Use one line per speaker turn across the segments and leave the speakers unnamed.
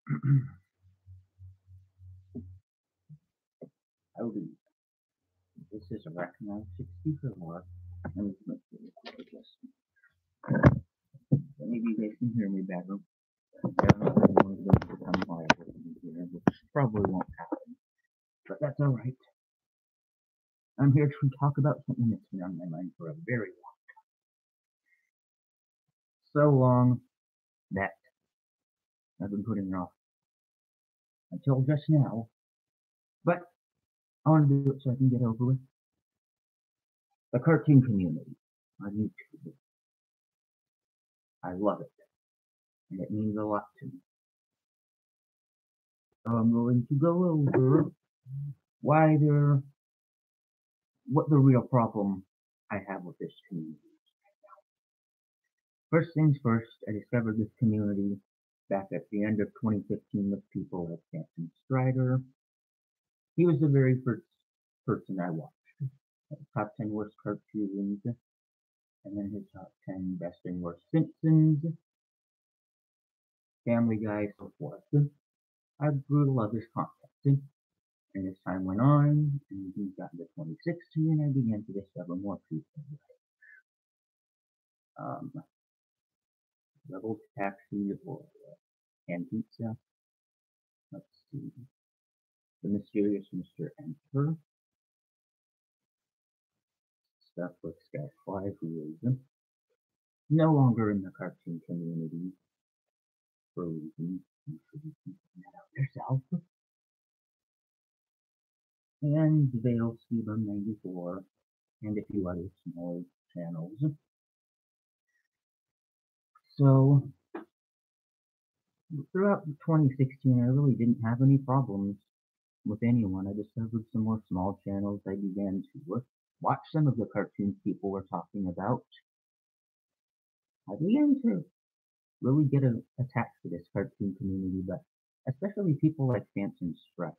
Howdy, this is Recognize 64. Let me make sure maybe you guys can hear me better. I don't know if anyone's going to become live with me here, which probably won't happen, but that's alright. I'm here to talk about something that's been on my mind for a very long, so long that I've been putting it off until just now, but I want to do it so I can get over with. The cartoon community on YouTube. I love it, and it means a lot to me. So I'm going to go over why what the real problem I have with this community. First things first, I discovered this community back at the end of 2015 with people like Samson Strider. He was the very first person I watched. Top 10 worst cartoons, and then his top 10 best and worst Simpsons, Family Guy, so forth. I grew to love his content. And as time went on, and we got into 2016, I began to discover more people. Rebel Taxi or and Pizza. Let's see. The Mysterious Mr. Enter. Stuff with Skyfly, who is no longer in the cartoon community for reasons you should be thinking that out yourself. And Vale Sebum 94, and a few other smaller channels. So, throughout 2016, I really didn't have any problems with anyone. I discovered some more small channels. I began to watch some of the cartoons people were talking about. I began to really get attached to this cartoon community, but especially people like Samson Strider.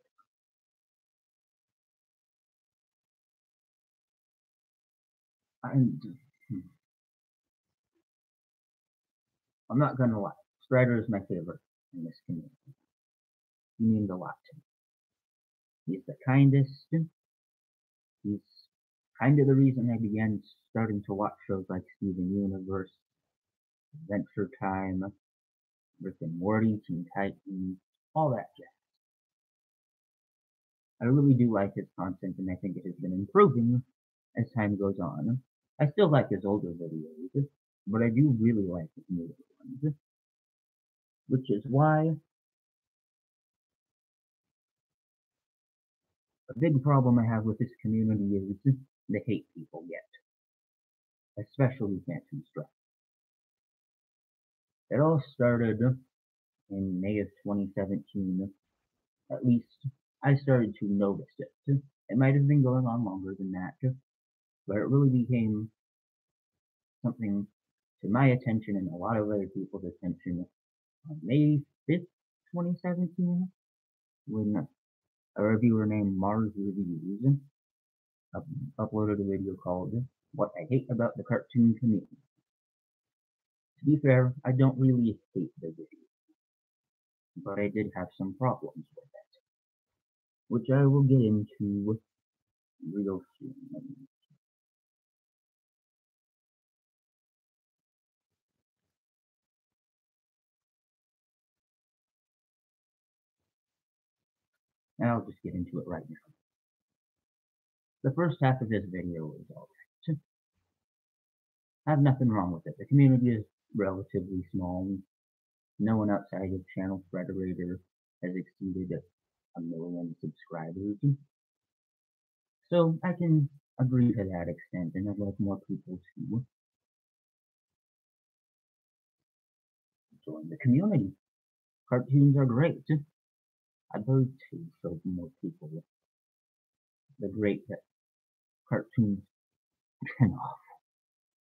And I'm not gonna lie, Strider is my favorite in this community. He means a lot to me. He's the kindest. He's kind of the reason I began starting to watch shows like Steven Universe, Adventure Time, Rick and Morty, Teen Titans, all that jazz. I really do like his content, and I think it has been improving as time goes on. I still like his older videos, but I do really like his newer ones, which is why a big problem I have with this community is the hate people get, especially Phantom Strike. It all started in May of 2017. At least I started to notice it. It might have been going on longer than that, but it really became something to my attention and a lot of other people's attention on May 5th, 2017, when a reviewer named Mars Reviews uploaded a video called What I Hate About the Cartoon Community. To be fair, I don't really hate the video, but I did have some problems with it, which I will get into real soon. And I'll just get into it right now. The first half of this video is alright. I have nothing wrong with it. The community is relatively small. No one outside of Channel Frederator has exceeded 1 million subscribers. So I can agree to that extent, and I'd like more people to join the community. Cartoons are great. I'd love to show more people the great that cartoons can offer.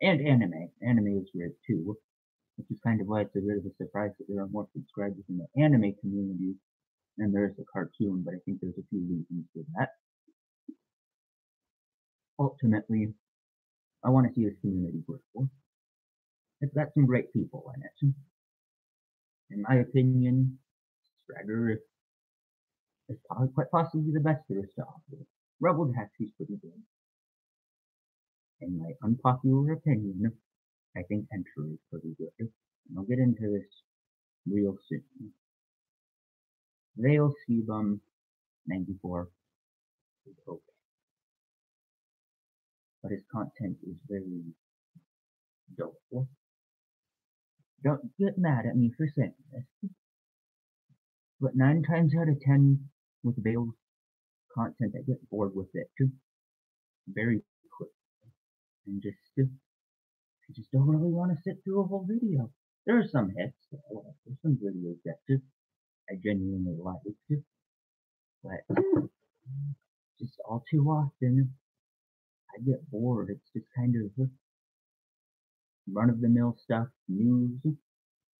And anime. Anime is great too, which is kind of why it's a bit of a surprise that there are more subscribers in the anime community than there is the cartoon, but I think there's a few reasons for that. Ultimately, I want to see this community grow. It's got some great people in it. In my opinion, Strider is probably quite possibly the best there is to offer. Rebel Taxi's pretty good. In my unpopular opinion, I think Enter is pretty good. And I'll get into this real soon. Veil Sebum 94 is okay. But his content is very dull. Don't get mad at me for saying this, but 9 times out of 10 with Veil's content, I get bored with it very quick. And I just don't really want to sit through a whole video. There are some hits, there's some videos that I genuinely like, but just all too often I get bored. It's just kind of run-of-the-mill stuff, news.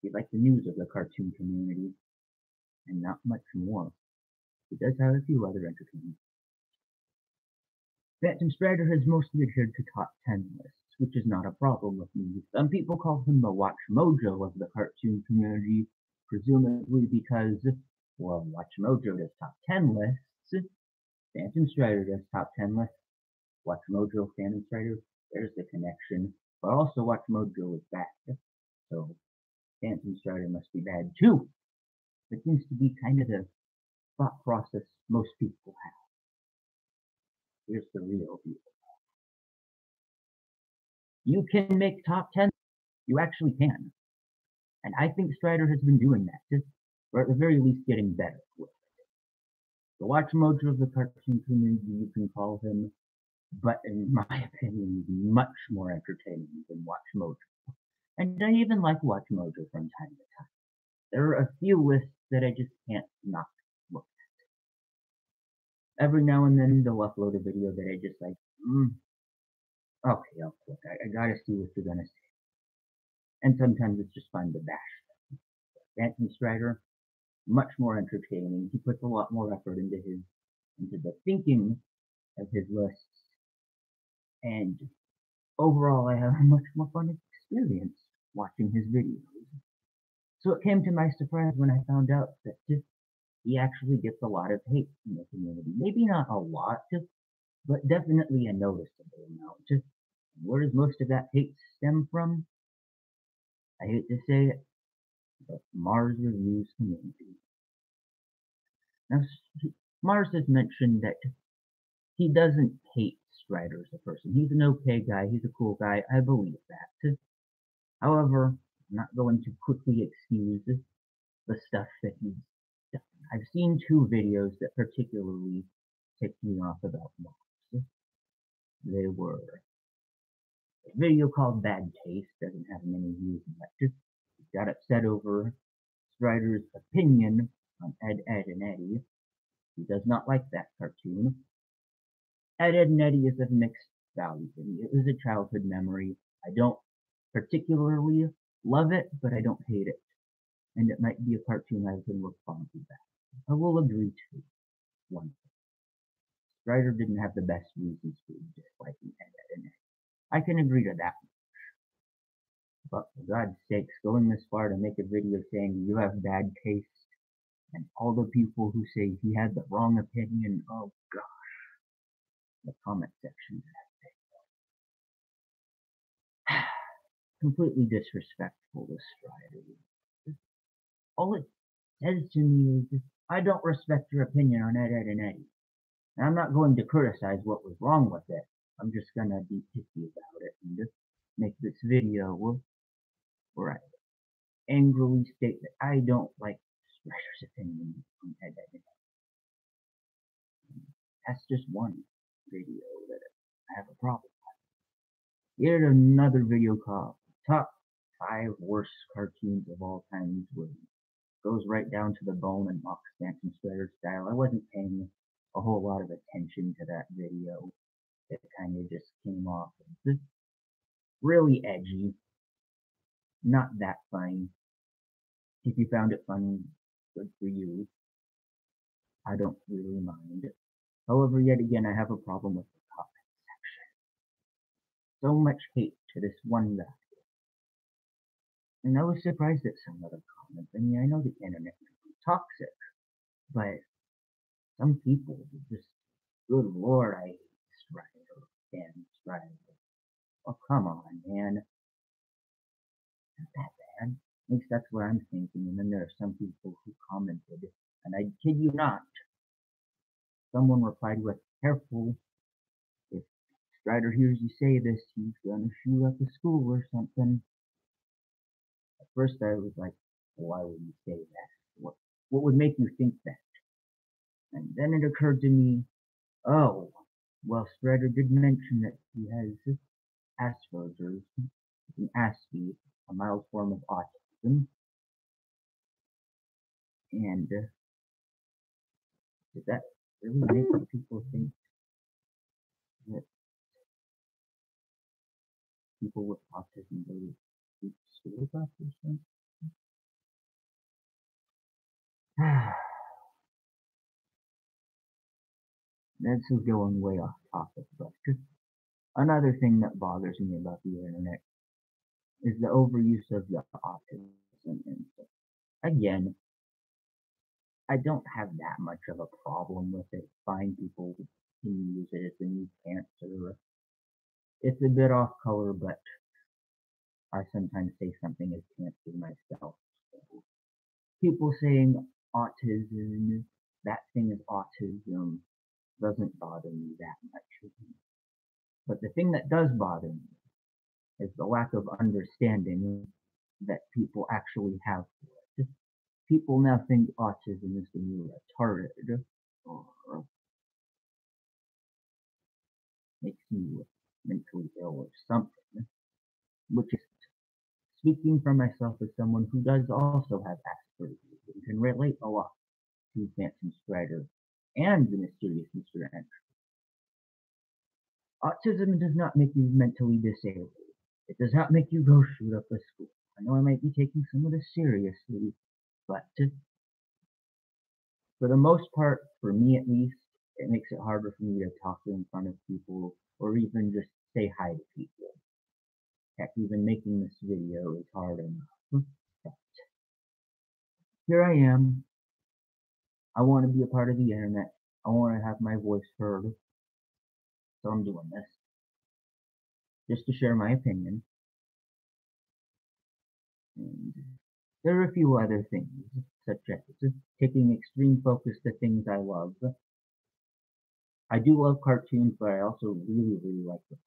You like the news of the cartoon community, and not much more. It does have a few other entertainment. Phantom Strider has mostly adhered to top 10 lists, which is not a problem with me. Some people call him the Watch Mojo of the cartoon community, presumably because, well, Watch Mojo does top 10 lists, Phantom Strider does top 10 lists, Watch Mojo, Phantom Strider, there's the connection, but also Watch Mojo is bad, so Phantom Strider must be bad too. It seems to be kind of the thought process most people have. Here's the real deal. You can make top 10. You actually can. And I think Strider has been doing that, or at the very least getting better with it. The Watch Mojo of the cartoon community, you can call him, but in my opinion, he's much more entertaining than Watch Mojo. And I even like Watch Mojo from time to time. There are a few lists that I just can't not look at. Every now and then they'll upload a video that I just like, okay, I'll click. I gotta see what you're gonna say. And sometimes it's just fun to bash them. Phantom Strider, much more entertaining. He puts a lot more effort into the thinking of his lists. And overall, I have a much more fun experience watching his videos. So it came to my surprise when I found out that he actually gets a lot of hate in the community. Maybe not a lot, but definitely a noticeable amount. Where does most of that hate stem from? I hate to say it, but Mars Reviews community. Now, Mars has mentioned that he doesn't hate Strider as a person. He's an okay guy. He's a cool guy. I believe that. However, I'm not going to quickly excuse the stuff that he's done. I've seen 2 videos that particularly ticked me off about Mars. They were a video called Bad Taste, doesn't have many views left. He got upset over Strider's opinion on Ed, Edd n Eddy. He does not like that cartoon. Ed, Edd n Eddy is of mixed value. It was a childhood memory. I don't particularly love it, but I don't hate it. And it might be a cartoon I can look fondly back. I will agree to one thing. Strider didn't have the best reasons for disliking Ed, Edd n Eddy. I can agree to that much. But for God's sakes, going this far to make a video saying you have bad taste, and all the people who say he had the wrong opinion, oh gosh. The comment section that completely disrespectful to Strider. All it says to me is, I don't respect your opinion on Ed, Edd n Eddy. And I'm not going to criticize what was wrong with it. I'm just gonna be picky about it and just make this video where I angrily state that I don't like Strider's opinion on Ed, Edd n Eddy. That's just one video that I have a problem with. Here's another video called Top 5 Worst Cartoons of All Time, where it goes right down to the bone and mocks Phantom Strider style. I wasn't paying a whole lot of attention to that video. It kind of just came off as really edgy, not that funny. If you found it funny, good for you. I don't really mind. However, yet again, I have a problem with the comment section. So much hate to this one guy. And I was surprised at some of the comments. I mean, I know the internet can be toxic, but some people just, good lord, I hate Strider, Dan Strider. Oh, come on, man. Not that bad. At least that's what I'm thinking. And then there are some people who commented, and I kid you not, someone replied with, careful, if Strider hears you say this, he's gonna shoot up the school or something. At first I was like, why would you say that? What would make you think that? And then it occurred to me, oh, well, Strider did mention that he has Asperger's, an ASPE, a mild form of autism, and does that really make people think that people with autism go to school or something? This is going way off topic, but another thing that bothers me about the internet is the overuse of the autism and stuff. Again, I don't have that much of a problem with it. Fine, people can use it as a new cancer. It's a bit off color, but I sometimes say something as cancer myself. So people saying autism, that thing is autism, doesn't bother me that much. But the thing that does bother me is the lack of understanding that people actually have for it. People now think autism is the new retarded, or makes you mentally ill or something, which is speaking for myself as someone who does also have Asperger's and can relate a lot to Phantom Strider and the mysterious Mr. N. Autism does not make you mentally disabled. It does not make you go shoot up a school. I know I might be taking some of this seriously, but for the most part, for me at least, it makes it harder for me to talk in front of people or even just say hi to people. Heck, even making this video is hard enough. But here I am. I want to be a part of the internet. I want to have my voice heard. So I'm doing this. Just to share my opinion. And there are a few other things, such as taking extreme focus to things I love. I do love cartoons, but I also really, really like them.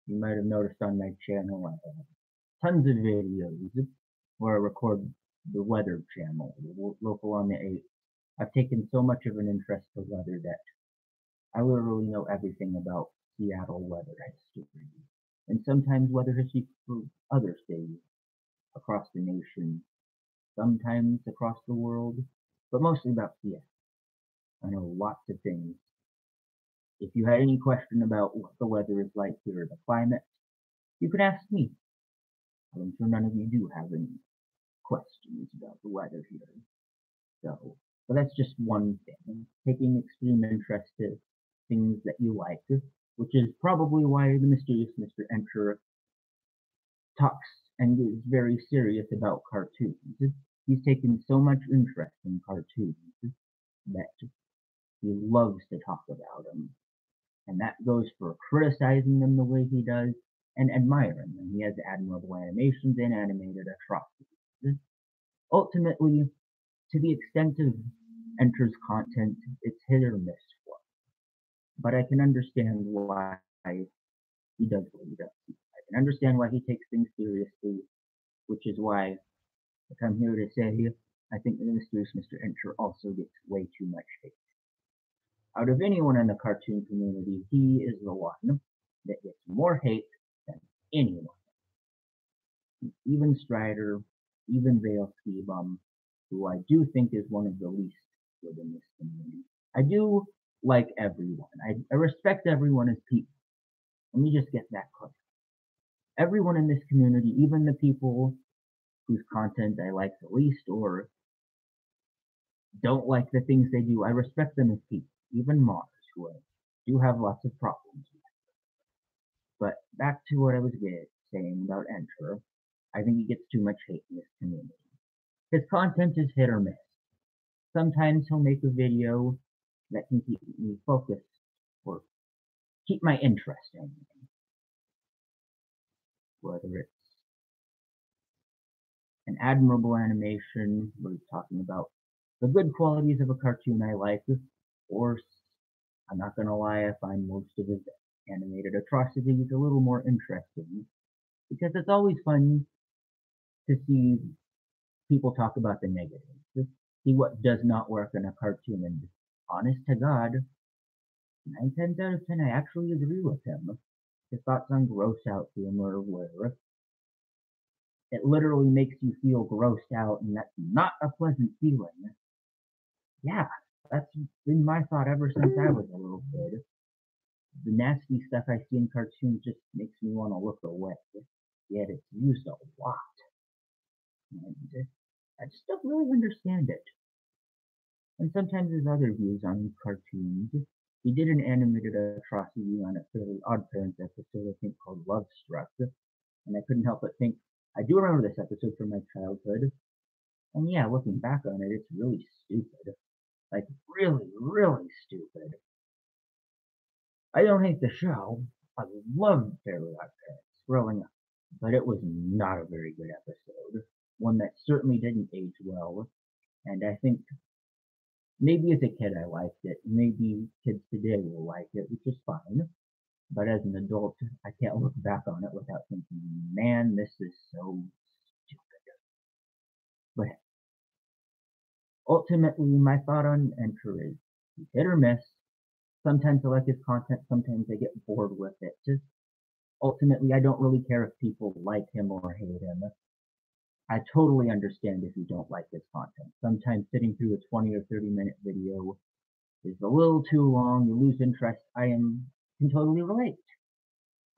You might have noticed on my channel I have tons of videos where I record the weather channel, local on the 8. I've taken so much of an interest to weather that I literally know everything about Seattle weather history, and sometimes weather history for other states across the nation, sometimes across the world, but mostly about Seattle. I know lots of things. If you had any question about what the weather is like here or the climate, you could ask me. I'm sure none of you do have any questions about the weather here. So, but that's just one thing. Taking extreme interest in things that you like, which is probably why the mysterious Mr. Enter talks and is very serious about cartoons. He's taken so much interest in cartoons that he loves to talk about them. And that goes for criticizing them the way he does and admiring them. He has admirable animations and animated atrocities. Ultimately, to the extent of Enter's content, it's hit or miss for him. But I can understand why he does what he does. I can understand why he takes things seriously, which is why I come here to say I think the mysterious Mr. Enter also gets way too much hate. Out of anyone in the cartoon community, he is the one that gets more hate than anyone. Even Strider, even Veil Ski-Bum, who I do think is one of the least good in this community. I do like everyone. I respect everyone as people. Let me just get that clear. Everyone in this community, even the people whose content I like the least or don't like the things they do, I respect them as people. Even Mars, who I do have lots of problems with. But back to what I was saying about Enter, I think he gets too much hate in this community. His content is hit or miss. Sometimes he'll make a video that can keep me focused or keep my interest in it, whether it's an admirable animation where he's talking about the good qualities of a cartoon I like, or I'm not gonna lie, I find most of his animated atrocities a little more interesting because it's always fun to see people talk about the negatives, see what does not work in a cartoon, and honest to God, 9 times out of 10 I actually agree with him. His thoughts on gross out humor where it literally makes you feel grossed out, and that's not a pleasant feeling. Yeah, that's been my thought ever since I was a little kid. The nasty stuff I see in cartoons just makes me want to look away, yet it's used a lot, and I just don't really understand it. And sometimes his other views on cartoons. He did an animated atrocity on a Fairly Odd Parents episode, I think called Love Struck, and I couldn't help but think, I do remember this episode from my childhood, and yeah, looking back on it, it's really stupid. Like, really, really stupid. I don't hate the show. I loved Fairly Odd Parents growing up, but it was not a very good episode. One that certainly didn't age well, and I think maybe as a kid I liked it. Maybe kids today will like it, which is fine. But as an adult, I can't look back on it without thinking, man, this is so stupid. But ultimately, my thought on Enter is hit or miss. Sometimes I like his content, sometimes I get bored with it. Just ultimately, I don't really care if people like him or hate him. I totally understand if you don't like his content. Sometimes sitting through a 20 or 30-minute video is a little too long, you lose interest. Can totally relate.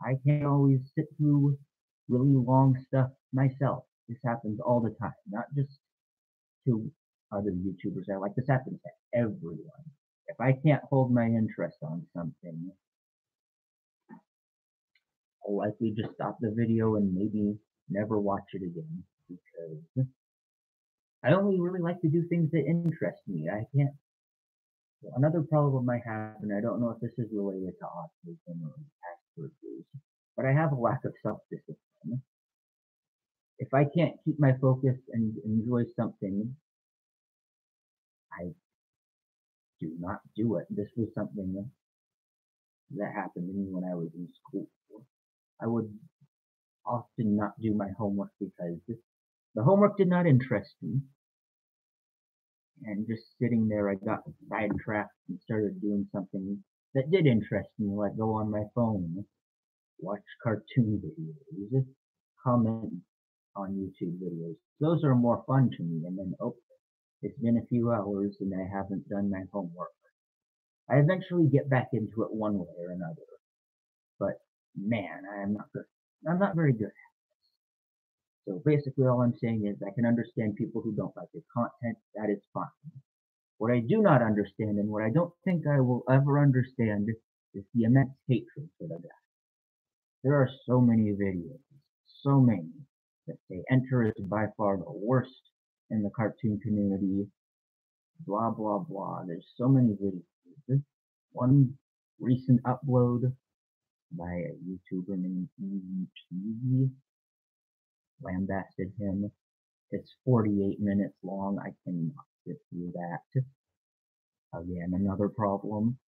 I can't always sit through really long stuff myself. This happens all the time, not just to other YouTubers I like. This happens to everyone. If I can't hold my interest on something, I'll likely just stop the video and maybe never watch it again because I only really like to do things that interest me. I can't. Another problem I have, and I don't know if this is related to autism or Asperger's, but I have a lack of self-discipline. If I can't keep my focus and enjoy something, I do not do it. This was something that happened to me when I was in school. I would often not do my homework because the homework did not interest me. And just sitting there, I got sidetracked and started doing something that did interest me, like go on my phone, watch cartoon videos, comment on YouTube videos. Those are more fun to me. And then, oh, it's been a few hours and I haven't done my homework. I eventually get back into it one way or another. But man, I'm not good. I'm not very good. So basically all I'm saying is I can understand people who don't like his content. That is fine. What I do not understand and what I don't think I will ever understand is the immense hatred for the guy. There are so many videos, so many, that say Enter is by far the worst in the cartoon community, blah blah blah. There's so many videos. One recent upload by a YouTuber named EVP lambasted him. It's 48 minutes long. I cannot sit through that. Again, another problem.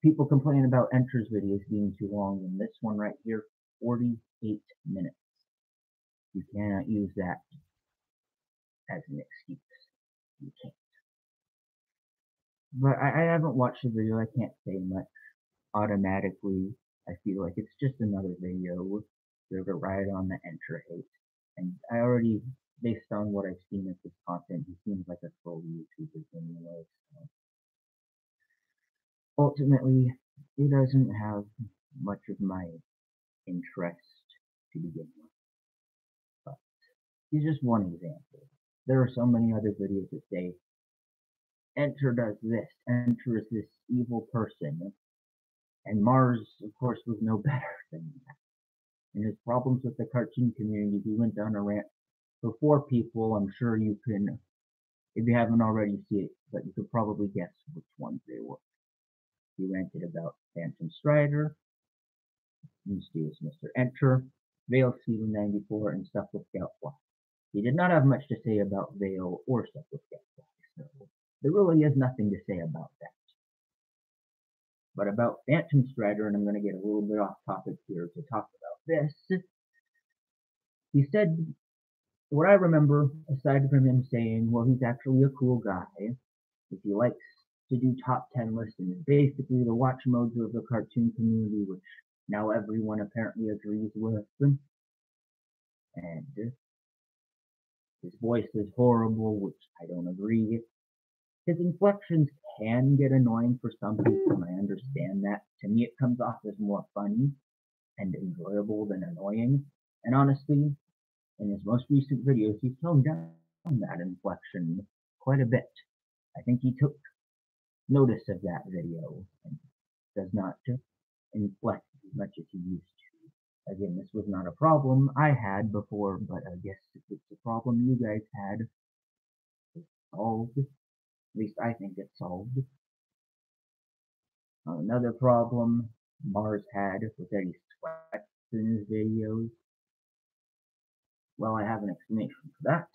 People complain about Enter's videos being too long, and this one right here, 48 minutes. You cannot use that as an excuse. You can't. But I haven't watched the video. I can't say much. Automatically, I feel like it's just another video. They're right on the Enter hate. And I already, based on what I've seen of his content, he seems like a troll YouTuber anyway. So ultimately, he doesn't have much of my interest to begin with. But he's just one example. There are so many other videos that say, Enter does this, Enter is this evil person, and Mars, of course, was no better than that. And his problems with the cartoon community, he went down a rant before people. I'm sure you can if you haven't already seen it, but you could probably guess which ones they were. He ranted about Phantom Strider, Mysterious Mr. Enter, Veil CB94, and Stuff with Scoutfly. He did not have much to say about Veil or Stuff with Scoutfly, so there really is nothing to say about that. But about Phantom Strider, and I'm going to get a little bit off topic here to talk about this, he said, what I remember, aside from him saying, well, he's actually a cool guy, if he likes to do top 10 lists, and basically the watch modes of the cartoon community, which now everyone apparently agrees with, and his voice is horrible, which I don't agree with. His inflections can get annoying for some people, and I understand that. To me, it comes off as more funny and enjoyable than annoying. And honestly, in his most recent videos, he's toned down that inflection quite a bit. I think he took notice of that video and does not inflect as much as he used to. Again, this was not a problem I had before, but I guess if it's a problem you guys had, it's solved. At least I think it's solved. Another problem Mars had was that he sweats in his videos. Well, I have an explanation for that.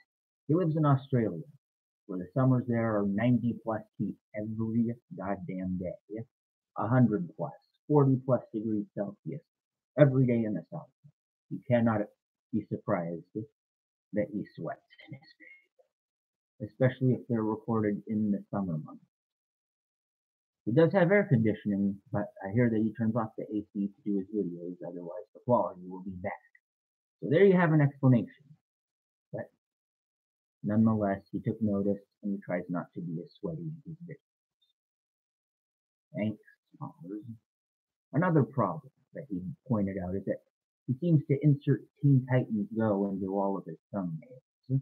He lives in Australia, where the summers there are 90 plus heat every goddamn day. 100 plus, 40 plus degrees Celsius every day in the summer. You cannot be surprised that he sweats in his videos, especially if they're recorded in the summer months. He does have air conditioning, but I hear that he turns off the AC to do his videos, otherwise the quality will be bad. So there you have an explanation. But nonetheless, he took notice and he tries not to be as sweaty in his videos. Thanks, Mars. Another problem that he pointed out is that he seems to insert Teen Titans Go into all of his thumbnails,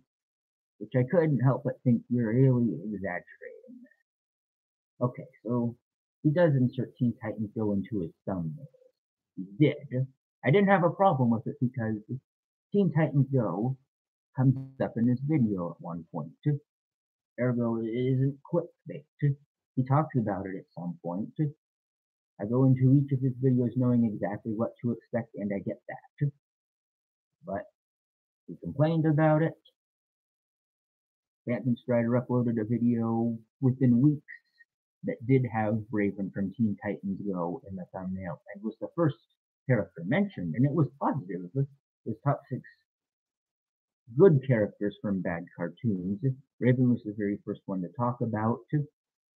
which I couldn't help but think you're really exaggerating that. Okay, so he does insert Teen Titans Go into his thumbnails. He did. I didn't have a problem with it because Teen Titans Go comes up in his video at one point. Ergo, it isn't clickbait. He talks about it at some point. I go into each of his videos knowing exactly what to expect, and I get that. But he complained about it. Phantom Strider uploaded a video within weeks that did have Raven from Teen Titans Go in the thumbnail, and was the first character mentioned, and it was positive. It was top 6 good characters from bad cartoons. Raven was the very first one to talk about,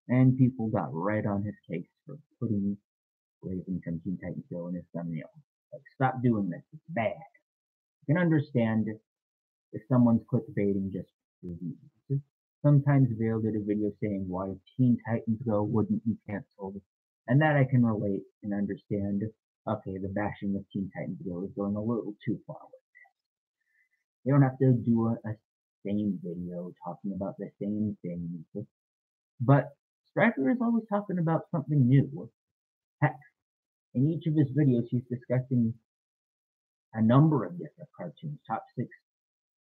and people got right on his case for putting Raven from Teen Titans Go in his thumbnail. Like, stop doing this, it's bad. I can understand if someone's clickbaiting just for views. Sometimes Vale did a video saying why Teen Titans Go wouldn't be cancelled, and that I can relate and understand. Okay, the bashing of Teen Titans Go is going a little too far with that. They don't have to do a same video talking about the same things. But Striker is always talking about something new. Heck, in each of his videos, he's discussing a number of different cartoons, top 6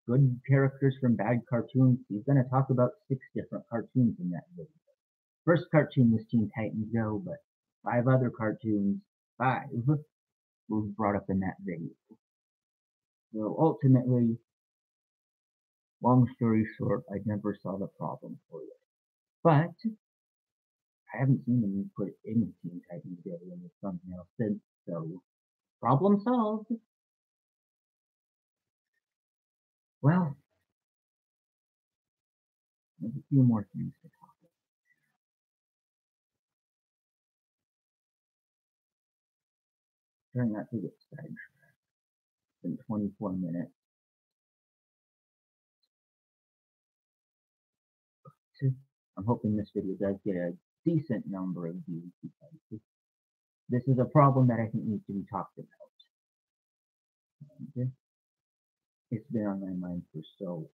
good characters from bad cartoons. He's going to talk about 6 different cartoons in that video. First cartoon was Teen Titans Go, but 5 other cartoons, 5, were brought up in that video. So ultimately, long story short, I never saw the problem for you. But I haven't seen him put any Teen Titans Go in his thumbnail since, so problem solved. Well, there's a few more things to talk about. Trying not to get sidetracked. It's been 24 minutes. I'm hoping this video does get a decent number of views because this is a problem that I think needs to be talked about. And it's been on my mind for so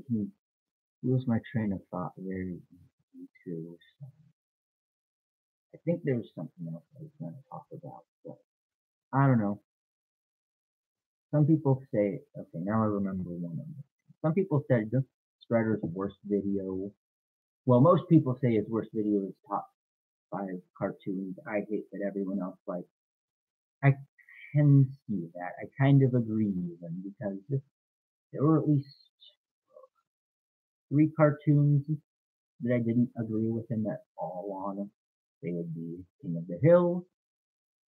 can lose my train of thought very easily too. So I think there was something else I was going to talk about, but I don't know. Some people say, okay, now I remember one of them. Some people said Strider's worst video. Well, most people say his worst video is top 5 cartoons I hate that everyone else likes. I can see that. I kind of agree even because there were at least 3 cartoons that I didn't agree with him at all on. They would be King of the Hill,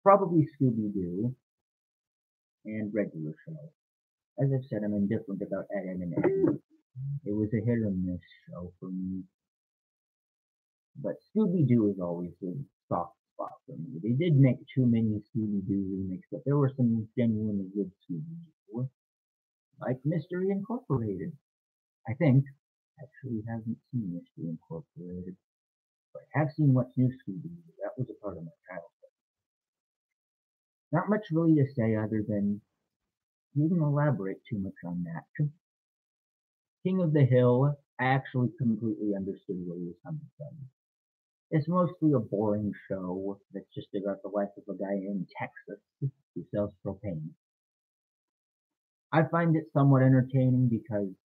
probably Scooby-Doo, and Regular Show. As I've said, I'm indifferent about Ed, Edd n Eddy. It was a hit or miss show for me. But Scooby-Doo is always a soft spot for me. They did make too many Scooby-Doo remakes, but there were some genuinely good Scooby-Doo, like Mystery Incorporated. I think. Actually haven't seen Mystery Incorporated, but I have seen What's New Scooby-Doo. That was a part of my childhood. Not much really to say other than you didn't elaborate too much on that. King of the Hill, I actually completely understood where he was coming from. It's mostly a boring show that's just about the life of a guy in Texas who sells propane. I find it somewhat entertaining because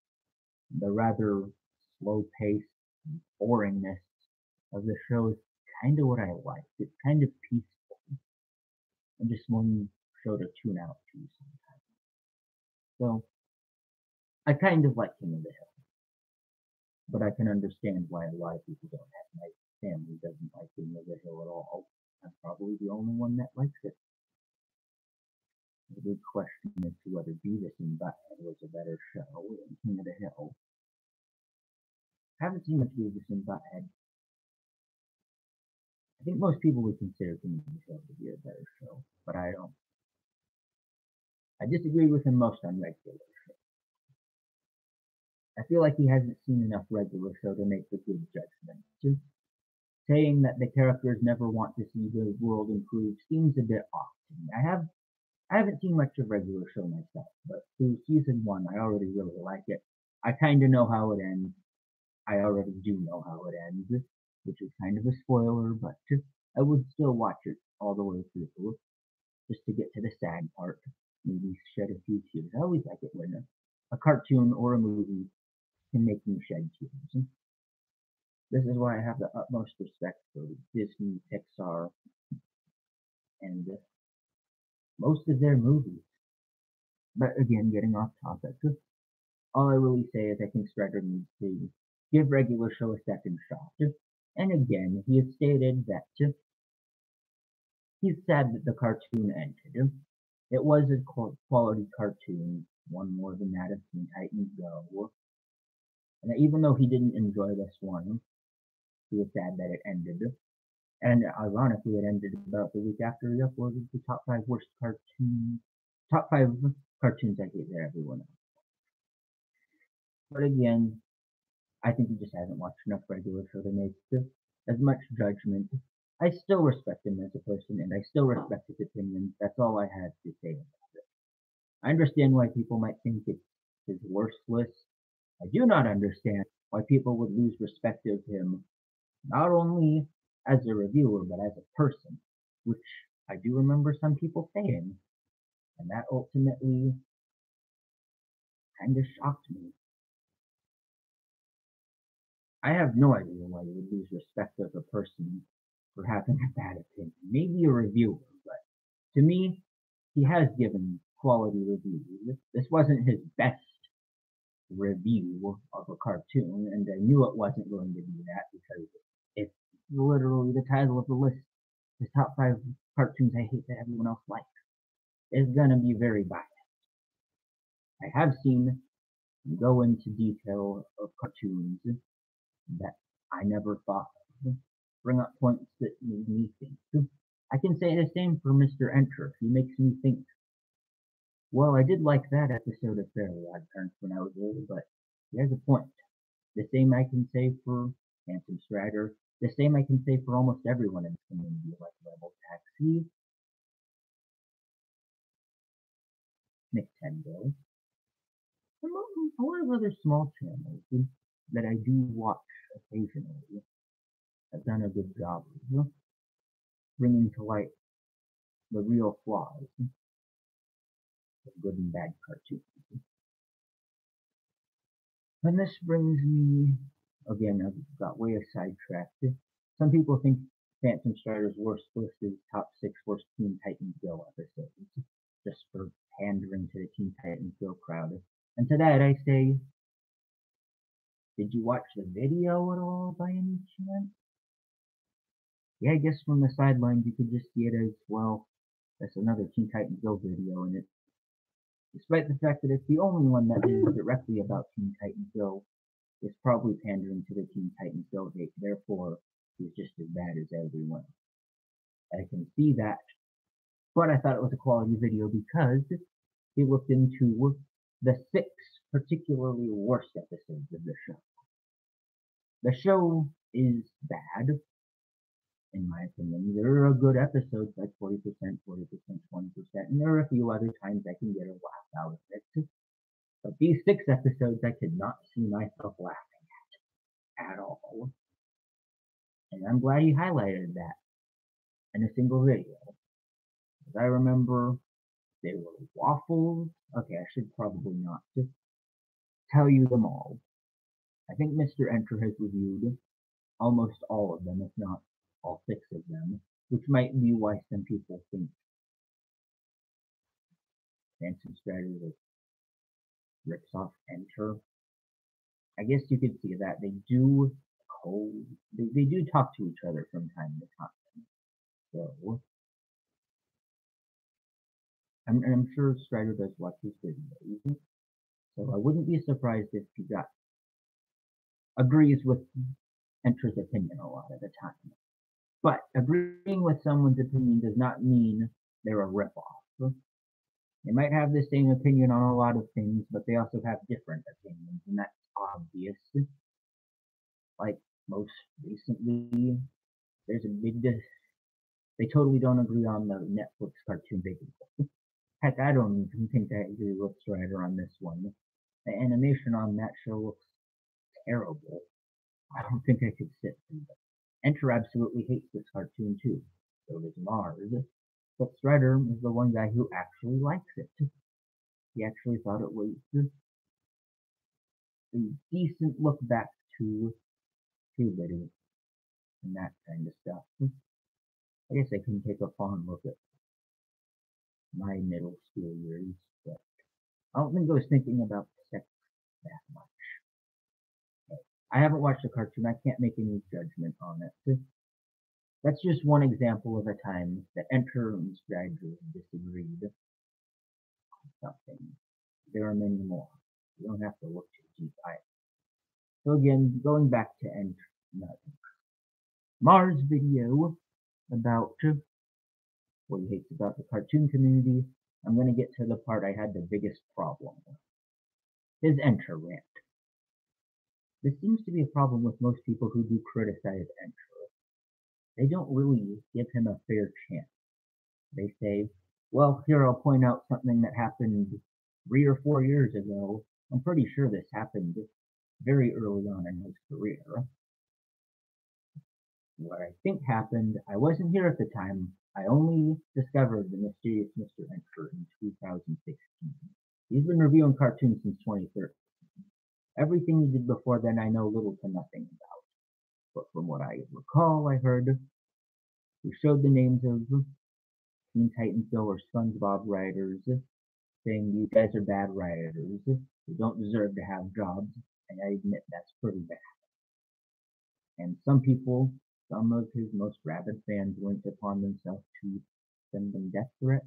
the rather slow-paced boringness of the show is kind of what I like. It's kind of peaceful and just one show to tune out to sometimes. So I kind of like King of the Hill, but I can understand why a lot of people don't have. My family doesn't like King of the Hill at all. I'm probably the only one that likes it. The big question is whether Beavis and Butthead was a better show than King of the Hill. I haven't seen much Beavis and Butthead. I think most people would consider King of the Hill to be a better show, but I don't. I disagree with him most on Regular Show. I feel like he hasn't seen enough Regular Show to make a good judgment. Saying that the characters never want to see the world improve seems a bit off to me. I haven't seen much of Regular Show myself, but through season 1, I already really like it. I kind of know how it ends. I already do know how it ends, which is kind of a spoiler, but I would still watch it all the way through, just to get to the sad part, maybe shed a few tears. I always like it when a cartoon or a movie can make me shed tears. This is why I have the utmost respect for Disney, Pixar, and most of their movies. But again, getting off topic, all I really say is I think Strider needs to give Regular Show a second shot. And again, he has stated that he's sad that the cartoon ended. It was a quality cartoon, one more than that of Teen Titans Go. And even though he didn't enjoy this one, he was sad that it ended. And ironically, it ended about the week after he uploaded the top 5 cartoons I hate that everyone else. But again, I think he just hasn't watched enough Regular Show to make as much judgment. I still respect him as a person, and I still respect his opinions. That's all I had to say about it. I understand why people might think it's his worst list. I do not understand why people would lose respect of him, not only as a reviewer, but as a person, which I do remember some people saying, and that ultimately kind of shocked me. I have no idea why you would lose respect of a person for having a bad opinion. Maybe a reviewer, but to me, he has given quality reviews. This wasn't his best review of a cartoon, and I knew it wasn't going to be that because it's literally the title of the list. His top 5 cartoons I hate that everyone else likes is gonna be very biased. I have seen him go into detail of cartoons that I never thought of, bring up points that made me think. I can say the same for Mr. Enter. He makes me think. Well, I did like that episode of Fairly Odd Parents when I was little, but he has a point. The same I can say for Phantom Strider. The same I can say for almost everyone in the community, like Rebel Taxi, Nintendo, a lot of other small channels that I do watch occasionally have done a good job of bringing to light the real flaws of good and bad cartoons. And this brings me, again, I've got way sidetracked. Some people think Phantom Strider's worst list is top 6 worst Teen Titans Go episodes, just for pandering to the Teen Titans Go crowd. And to that I say, did you watch the video at all by any chance? Yeah, I guess from the sidelines you could just see it as, well, that's another Teen Titans Go video, and despite the fact that it's the only one that is directly about Teen Titans Go, it's probably pandering to the Teen Titans Go hate, therefore it's just as bad as everyone. I can see that, but I thought it was a quality video because we looked into the 6 particularly worst episodes of the show. The show is bad, in my opinion. There are good episodes, like 40%, 40%, 20%, and there are a few other times I can get a laugh out of it. But these 6 episodes I could not see myself laughing at all. And I'm glad you highlighted that in a single video. As I remember, they were waffles. Okay, I should probably not just tell you them all. I think Mr. Enter has reviewed almost all of them, if not all 6 of them, which might be why some people think Phantom Strider rips off Enter. I guess you could see that they do they do talk to each other from time to time. So I'm sure Strider does watch his videos. So I wouldn't be surprised if he agrees with Enter's opinion a lot of the time. But agreeing with someone's opinion does not mean they're a ripoff. They might have the same opinion on a lot of things, but they also have different opinions, and that's obvious. Like, most recently, there's a big they totally don't agree on the Netflix cartoon Baby Book. Heck, I don't even think I agree with Strider on this one. The animation on that show looks terrible. I don't think I could sit through it. Enter absolutely hates this cartoon too. So does Mars. But Strider is the one guy who actually likes it. He actually thought it was a decent look back to puberty and that kind of stuff. I guess I can take a fond look at my middle school years, but I don't think I was thinking about sex that much. I haven't watched the cartoon, I can't make any judgment on it. That's just one example of a time that Enter and Strider disagreed on something. There are many more. You don't have to look too deep either. So again, going back to Mars' video about what he hates about the cartoon community, I'm going to get to the part I had the biggest problem with. His Enter rant. This seems to be a problem with most people who do criticize Enter. They don't really give him a fair chance. They say, well, here I'll point out something that happened 3 or 4 years ago. I'm pretty sure this happened very early on in his career. What I think happened, I wasn't here at the time. I only discovered the mysterious Mr. Enter in 2016. He's been reviewing cartoons since 2013. Everything he did before then I know little to nothing about. But from what I recall, I heard he showed the names of Teen Titans Go or SpongeBob writers, saying you guys are bad writers, you don't deserve to have jobs, and I admit that's pretty bad. And some people, some of his most rabid fans went upon themselves to send them death threats.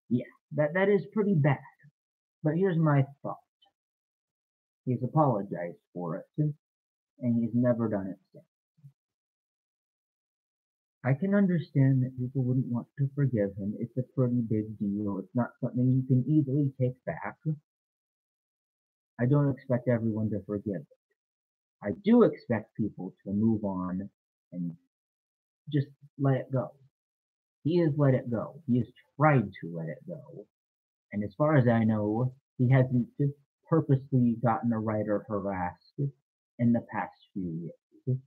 Yeah, that is pretty bad. But here's my thought. He's apologized for it, and he's never done it since. I can understand that people wouldn't want to forgive him. It's a pretty big deal. It's not something you can easily take back. I don't expect everyone to forgive it. I do expect people to move on and just let it go. He has let it go. He has tried to let it go. And as far as I know, he hasn't purposely gotten a writer harassed in the past few years.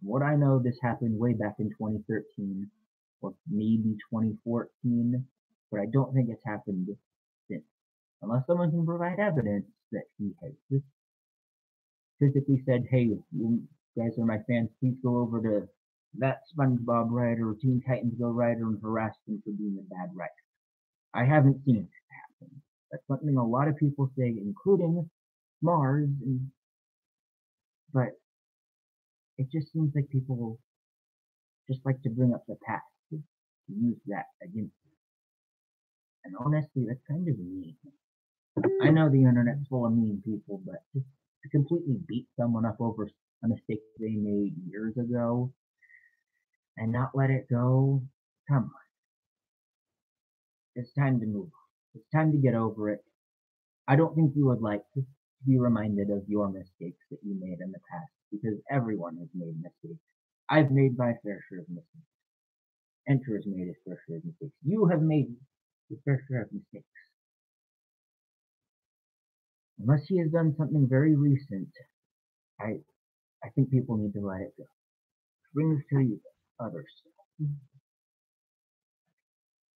What I know, this happened way back in 2013 or maybe 2014, but I don't think it's happened since. Unless someone can provide evidence that he has just physically said, hey, you guys are my fans, please go over to that SpongeBob writer or Teen Titans Go writer and harass them for being a bad writer. I haven't seen it happen. That's something a lot of people say, including Mars, but it just seems like people just like to bring up the past to use that against you. And honestly, that's kind of mean. I know the internet's full of mean people, but just to completely beat someone up over a mistake they made years ago and not let it go, come on. It's time to move on. It's time to get over it. I don't think you would like to be reminded of your mistakes that you made in the past, because everyone has made mistakes. I've made my fair share of mistakes. Enter has made his fair share of mistakes. You have made your fair share of mistakes. Unless he has done something very recent, I think people need to let it go. Brings to you other stuff,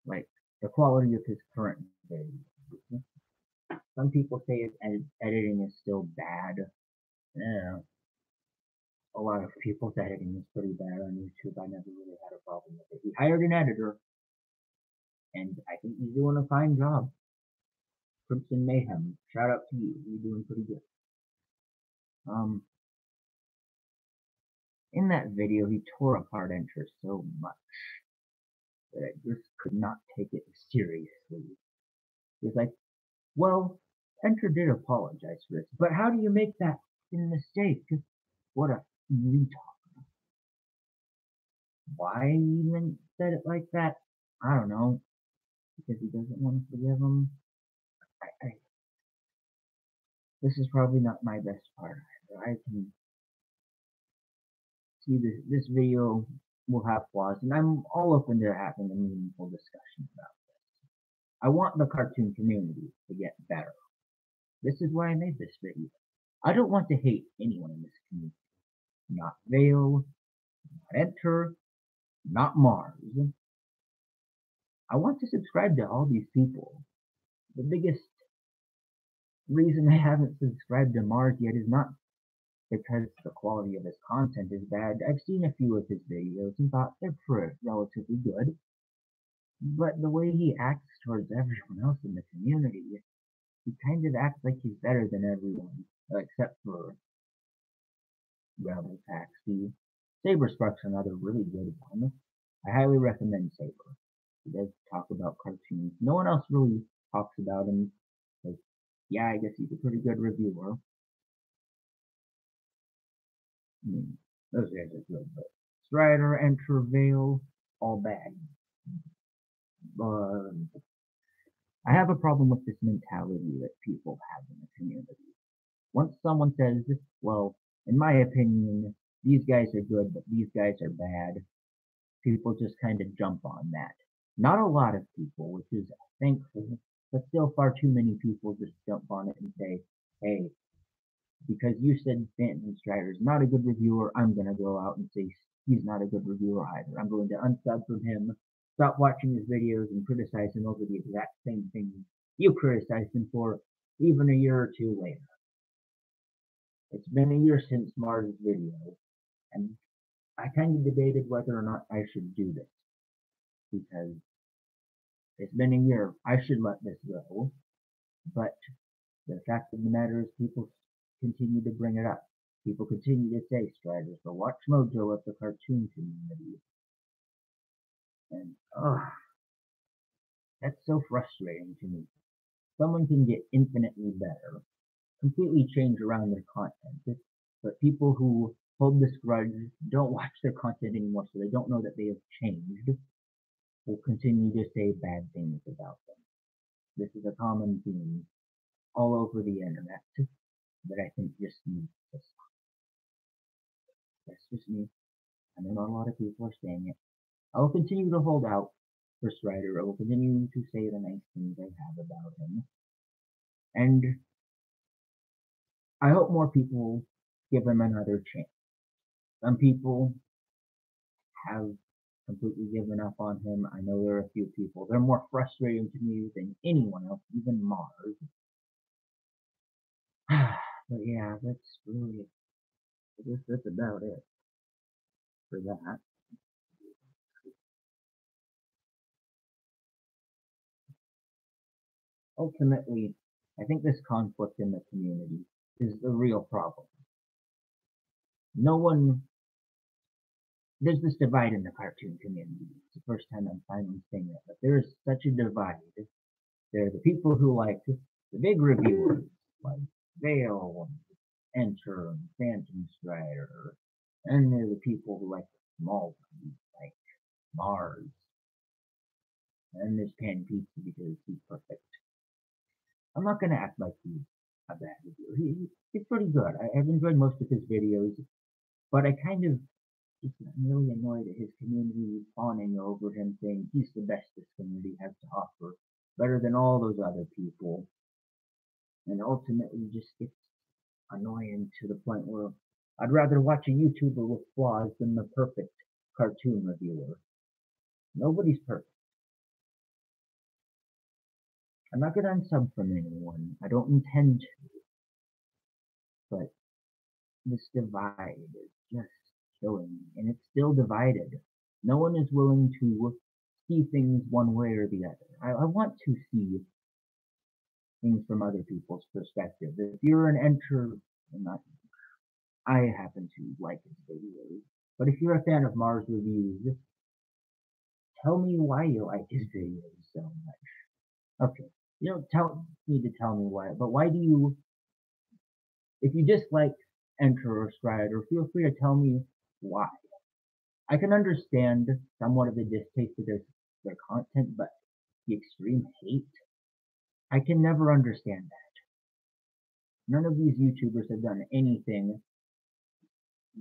like the quality of his current videos. Some people say his editing is still bad. Yeah, a lot of people's editing is pretty bad on YouTube. I never really had a problem with it. He hired an editor, and I think he's doing a fine job. Crimson Mayhem, shout out to you. You're doing pretty good. In that video, he tore apart Enter so much that I just could not take it seriously. He was like, well, Enter did apologize for this, but how do you make that mistake? What a retard. Why he even said it like that? I don't know. Because he doesn't want to forgive him. This is probably not my best part either. I can see this video will have flaws, and I'm all open to having a meaningful discussion about this. I want the cartoon community to get better. This is why I made this video. I don't want to hate anyone in this community. Not Vale, not Enter, not Mars. I want to subscribe to all these people. The biggest reason I haven't subscribed to Mars yet is not because the quality of his content is bad. I've seen a few of his videos and thought they're relatively good. But the way he acts towards everyone else in the community, he kind of acts like he's better than everyone, except for Rebel Taxi. Saber Spark's another really good one. I highly recommend Saber. He does talk about cartoons. No one else really talks about him. Like, yeah, I guess he's a pretty good reviewer. Those guys are good, but Strider, Enter, Vale, all bad. I have a problem with this mentality that people have in the community. Once someone says, well, in my opinion, these guys are good, but these guys are bad, people just kind of jump on that. Not a lot of people, which is thankful, but still far too many people just jump on it and say, hey, because you said Phantom Strider is not a good reviewer, I'm going to go out and say he's not a good reviewer either. I'm going to unsub from him, stop watching his videos, and criticize him over the exact same thing you criticized him for even a year or two later. It's been a year since Mars' video, and I kind of debated whether or not I should do this, because it's been a year. I should let this go, but the fact of the matter is people continue to bring it up. People continue to say Strider's the Watch Mojo of the cartoon community. And, that's so frustrating to me. Someone can get infinitely better, completely change around their content, but people who hold this grudge don't watch their content anymore, so they don't know that they have changed, will continue to say bad things about them. This is a common theme all over the internet that I think just needs to stop. That's just me. I know not a lot of people are saying it. I will continue to hold out for Strider. I will continue to say the nice things I have about him. And I hope more people give him another chance. Some people have completely given up on him. I know there are a few people. They're more frustrating to me than anyone else, even Mars. But yeah, that's really, I guess that's about it for that. Ultimately, I think this conflict in the community is the real problem. No one, there's this divide in the cartoon community. It's the first time I'm finally saying it, but there is such a divide. There are the people who like the big reviewers, like Vale, Enter, and Phantom Strider, and there are the people who like the small ones, like Mars, and there's Pan Pizza because he's perfect. I'm not gonna act like he's a bad reviewer. He's pretty good. I've enjoyed most of his videos, but I kind of just I'm really annoyed at his community fawning over him, saying he's the best this community has to offer, better than all those other people, and ultimately just gets annoying to the point where I'd rather watch a YouTuber with flaws than the perfect cartoon reviewer. Nobody's perfect. I'm not gonna unsub from anyone. I don't intend to, but this divide is just killing me, and it's still divided. No one is willing to see things one way or the other. I want to see things from other people's perspective. If you're an enter, not, I happen to like his videos, but if you're a fan of Mars reviews, tell me why you like his videos so much. Okay, you don't need to tell me why, but why do you, if you dislike Enter or Strider, feel free to tell me why. I can understand somewhat of the distaste of their content, but the extreme hate, I can never understand that. None of these YouTubers have done anything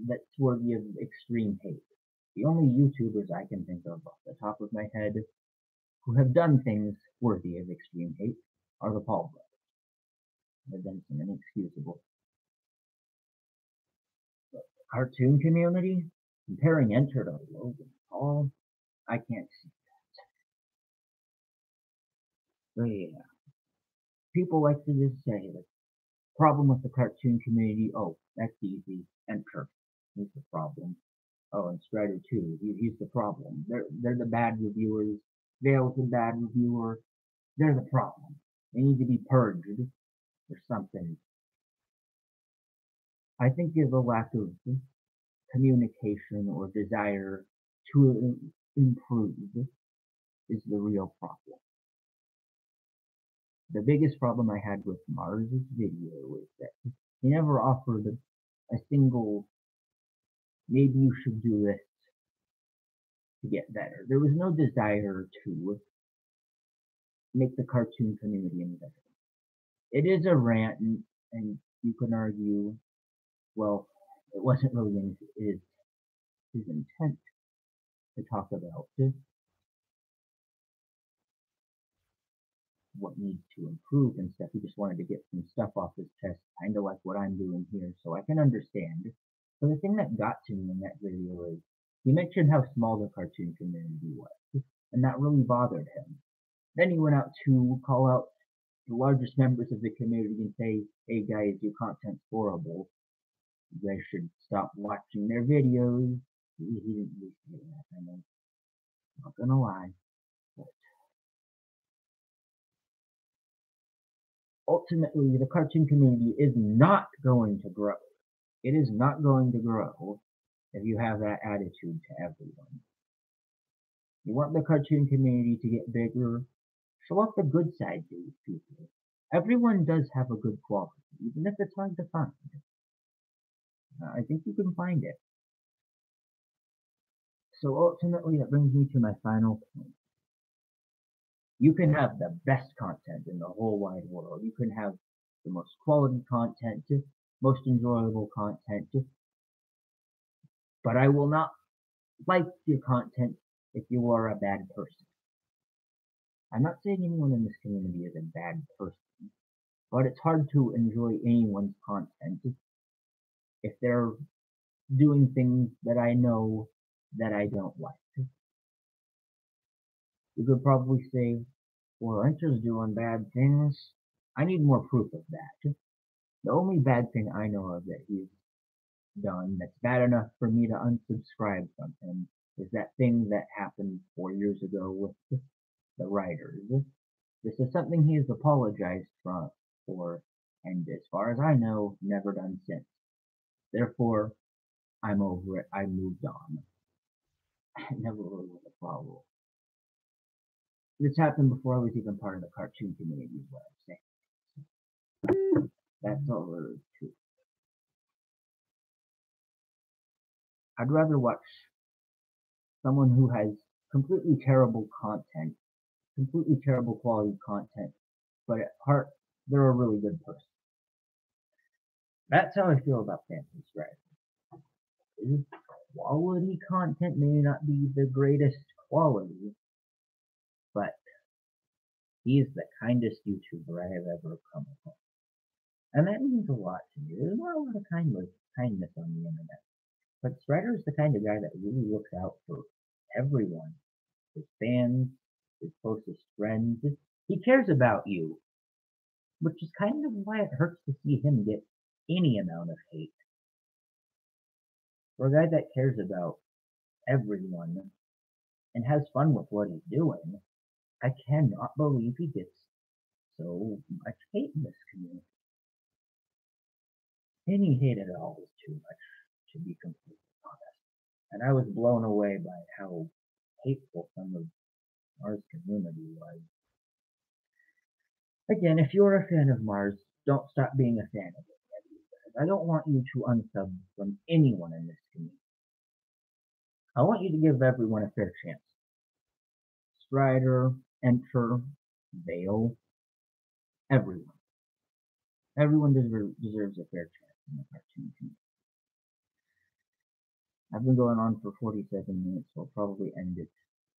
that's worthy of extreme hate. The only YouTubers I can think of off the top of my head who have done things worthy of extreme hate are the Paul brothers. They've done some inexcusable. The cartoon community, comparing Enter to Logan Paul, I can't see that. But yeah, people like to just say the problem with the cartoon community, oh, that's easy, Enter, he's the problem. Oh, and Strider too, he's the problem. They're the bad reviewers. Vale's the bad reviewer. They're the problem. They need to be purged or something. I think the lack of communication or desire to improve is the real problem. The biggest problem I had with Mars' video was that he never offered a single, maybe you should do this to get better. There was no desire to make the cartoon community any better. It is a rant, and you can argue, well, it wasn't really his intent to talk about what needs to improve and stuff. He just wanted to get some stuff off his chest, kind of like what I'm doing here, so I can understand. But the thing that got to me in that video is he mentioned how small the cartoon community was, and that really bothered him. Then he went out to call out the largest members of the community and say, hey guys, your content's horrible. You guys should stop watching their videos. He didn't really say that, I know. Not gonna lie. But ultimately, the cartoon community is not going to grow. It is not going to grow if you have that attitude to everyone. You want the cartoon community to get bigger, show off the good side to these people. Everyone does have a good quality, even if it's hard to find. I think you can find it. So ultimately, that brings me to my final point. You can have the best content in the whole wide world. You can have the most quality content, most enjoyable content, but I will not like your content if you are a bad person. I'm not saying anyone in this community is a bad person, but it's hard to enjoy anyone's content if they're doing things that I know that I don't like. You could probably say, well, Enter's doing bad things. I need more proof of that. The only bad thing I know of that he's done that's bad enough for me to unsubscribe from him is that thing that happened 4 years ago with the writers. This is something he has apologized for, and as far as I know, never done since. Therefore, I'm over it. I moved on. I never really was a problem. This happened before I was even part of the cartoon community, is what I'm saying. That's all there is to it. I'd rather watch someone who has completely terrible content, completely terrible quality content, but at heart, they're a really good person. That's how I feel about Phantom Strategy. Quality content may not be the greatest quality, but he's the kindest YouTuber I have ever come across. And that means a lot to me. There's not a lot of kindness on the internet. But Strider is the kind of guy that really looks out for everyone. His fans, his closest friends. He cares about you. Which is kind of why it hurts to see him get any amount of hate. For a guy that cares about everyone and has fun with what he's doing, I cannot believe he gets so much hate in this community. Any hate at all is too much, to be completely honest. And I was blown away by how hateful some of Mars' community was. Again, if you're a fan of Mars, don't stop being a fan of it. I don't want you to unsub from anyone in this community. I want you to give everyone a fair chance. Strider, Enter, Vale, everyone. Everyone deserves a fair chance in the cartoon community. I've been going on for 47 minutes, so I'll probably end it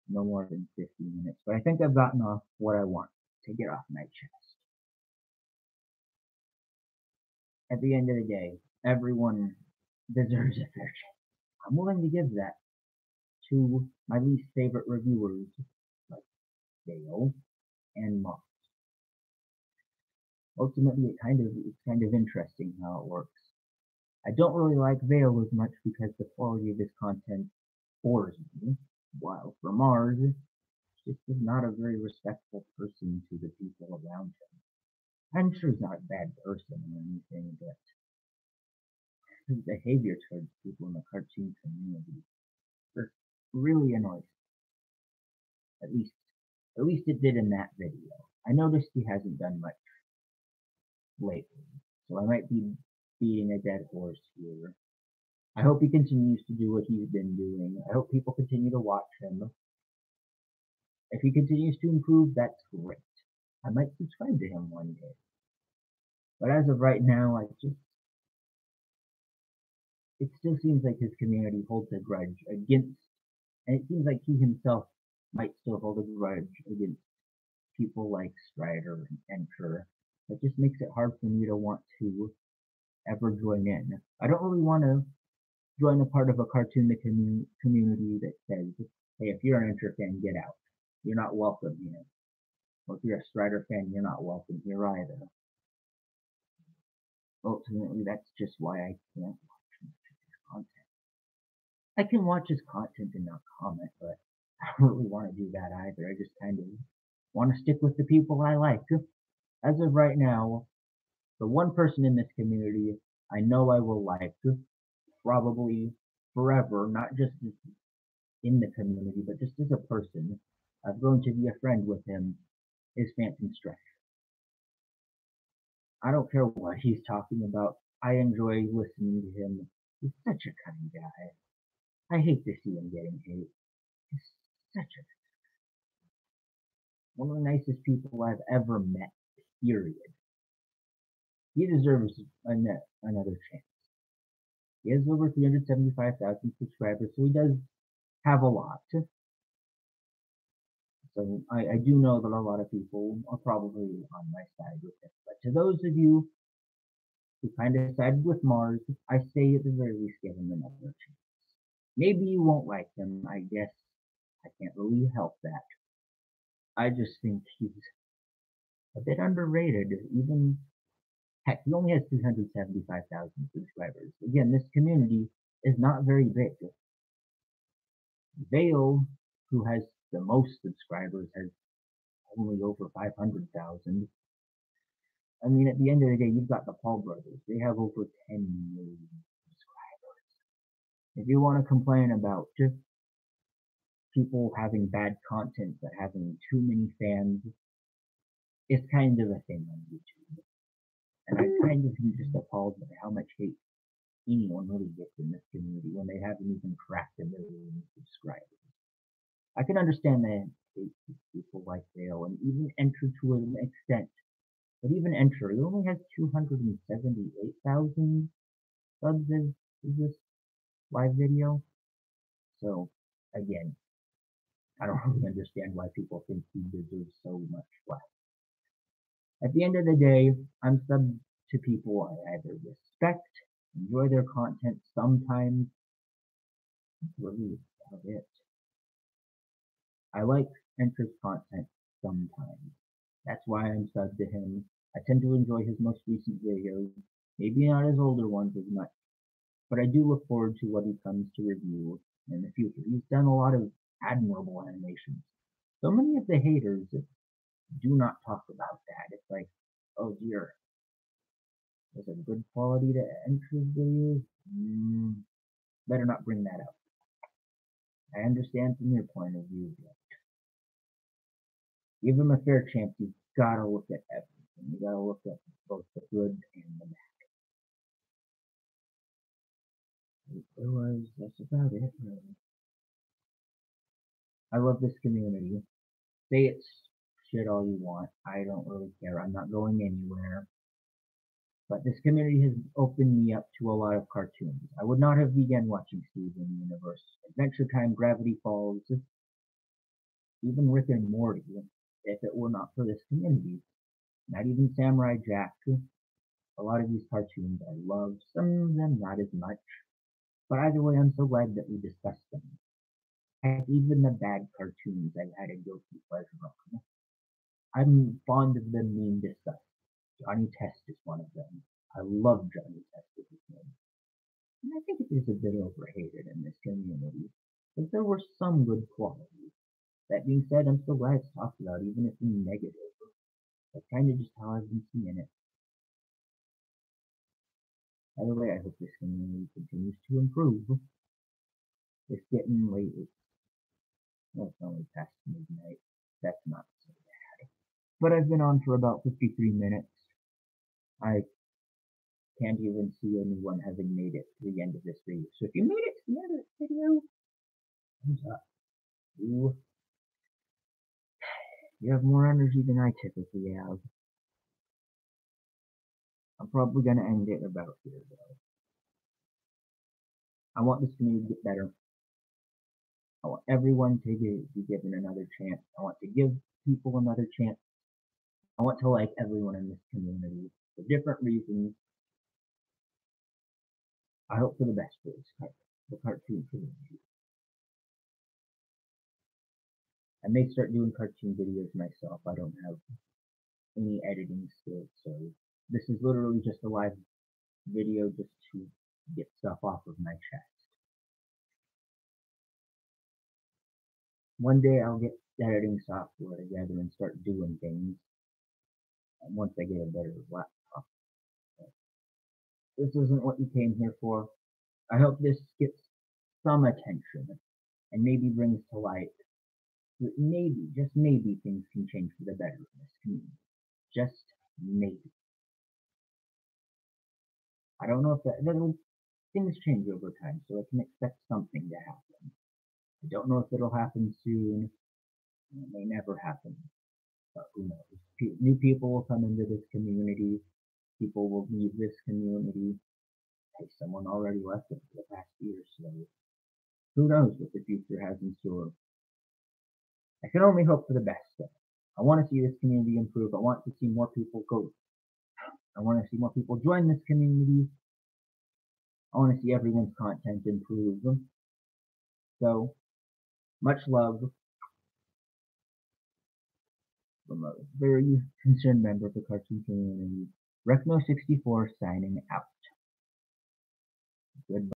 no more than 50 minutes. But I think I've gotten off what I want to get off my chest. At the end of the day, everyone deserves a fair chance. I'm willing to give that to my least favorite reviewers, like Dale and Moss. Ultimately, it's kind of interesting how it works. I don't really like Vale as much because the quality of his content bores me, while for Mars, just is not a very respectful person to the people around him. I'm sure he's not a bad person or anything, but his behavior towards people in the cartoon community really annoys me. At least it did in that video. I noticed he hasn't done much lately, so I might be beating a dead horse here. I hope he continues to do what he's been doing. I hope people continue to watch him. If he continues to improve, that's great. I might subscribe to him one day. But as of right now, it still seems like his community holds a grudge against, and it seems like he himself might still hold a grudge against people like Strider and Enter. That just makes it hard for me to want to ever join in. I don't really want to join a part of a cartoon community that says, hey, if you're an Enter fan, get out. You're not welcome here. Or if you're a Strider fan, you're not welcome here either. Ultimately, that's just why I can't watch much of his content. I can watch his content and not comment, but I don't really want to do that either. I just kind of want to stick with the people I like. As of right now, the one person in this community I know I will like, probably forever, not just in the community, but just as a person, I've grown to be a friend with him, is Phantom Strategy. I don't care what he's talking about. I enjoy listening to him. He's such a kind guy. I hate to see him getting hate. He's such one of the nicest people I've ever met, period. He deserves another chance. He has over 375,000 subscribers, so he does have a lot. So I do know that a lot of people are probably on my side with this. But to those of you who kind of sided with Mars, I say at the very least give him another chance. Maybe you won't like him. I guess I can't really help that. I just think he's a bit underrated. Even heck, he only has 275,000 subscribers. Again, this community is not very big. Vale, who has the most subscribers, has only over 500,000. I mean, at the end of the day, you've got the Paul brothers. They have over 10 million subscribers. If you want to complain about just people having bad content but having too many fans, it's kind of a thing on YouTube. And I kind of am just appalled by how much hate anyone really gets in this community when they haven't even cracked a million subscribers. I can understand that hate people like Dale and even Enter to an extent. But even Enter, he only has 278,000 subs in this live video. So, again, I don't really understand why people think he deserves so much flack. At the end of the day, I'm subbed to people I either respect, enjoy their content sometimes, really about it. I like Enter's content sometimes. That's why I'm subbed to him. I tend to enjoy his most recent videos, maybe not his older ones as much, but I do look forward to what he comes to review in the future. He's done a lot of admirable animations. So many of the haters do not talk about that. It's like, oh dear, there's a good quality to Enter's videos? Better not bring that up. I understand from your point of view, but give him a fair chance. You've got to look at everything. You got to look at both the good and the bad. Otherwise, that's about it, really. I love this community. Say it's shit all you want. I don't really care. I'm not going anywhere. But this community has opened me up to a lot of cartoons. I would not have begun watching Steven Universe, Adventure Time, Gravity Falls, even Rick and Morty, if it were not for this community. Not even Samurai Jack. A lot of these cartoons I love, some of them not as much. But either way, I'm so glad that we discussed them. Heck, even the bad cartoons I've had a guilty pleasure on. I'm fond of them being discussed. Johnny Test is one of them. I love Johnny Test as his name. And I think it is a bit overhated in this community, but there were some good qualities. That being said, I'm so glad it's talked about, even if in negative. That's kind of just how I've been seeing it. By the way, I hope this community continues to improve. It's getting late. Well, it's only past midnight. That's not so bad. But I've been on for about 53 minutes. I can't even see anyone having made it to the end of this video. So if you made it to the end of this video, thumbs up. You have more energy than I typically have. I'm probably going to end it about here, though. I want this community to get better. I want everyone to be given another chance. I want to give people another chance. I want to like everyone in this community for different reasons. I hope for the best for the cartoon community. I may start doing cartoon videos myself. I don't have any editing skills, so this is literally just a live video just to get stuff off of my chest. One day I'll get editing software together and start doing things. And once I get a better laptop. This isn't what you came here for. I hope this gets some attention and maybe brings to light that maybe, just maybe, things can change for the better in this community. Just maybe. I don't know if things change over time, so I can expect something to happen. I don't know if it'll happen soon. It may never happen, but who knows? New people will come into this community. People will leave this community. Hey, someone already left it for the past year, so who knows what the future has in store. I can only hope for the best. I want to see this community improve. I want to see more people go. I want to see more people join this community. I want to see everyone's content improve. So, much love from a very concerned member of the cartoon community. Recmo64 signing out. Goodbye.